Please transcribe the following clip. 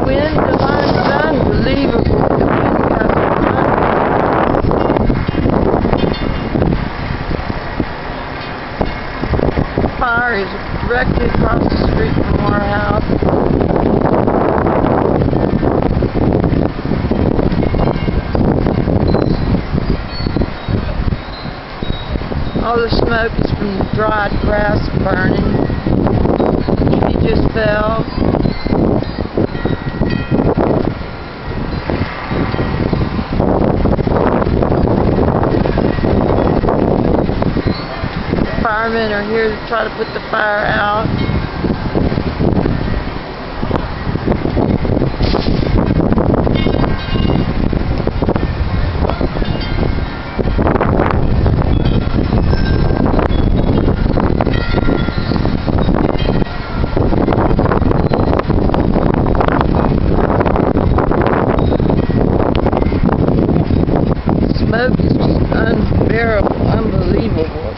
wind line's unbelievable. The wind got fire is directly across the street from our house. All the smoke is from the dried grass burning. He just fell. Firemen are here to try to put the fire out. Smoke is just unbearable, unbelievable.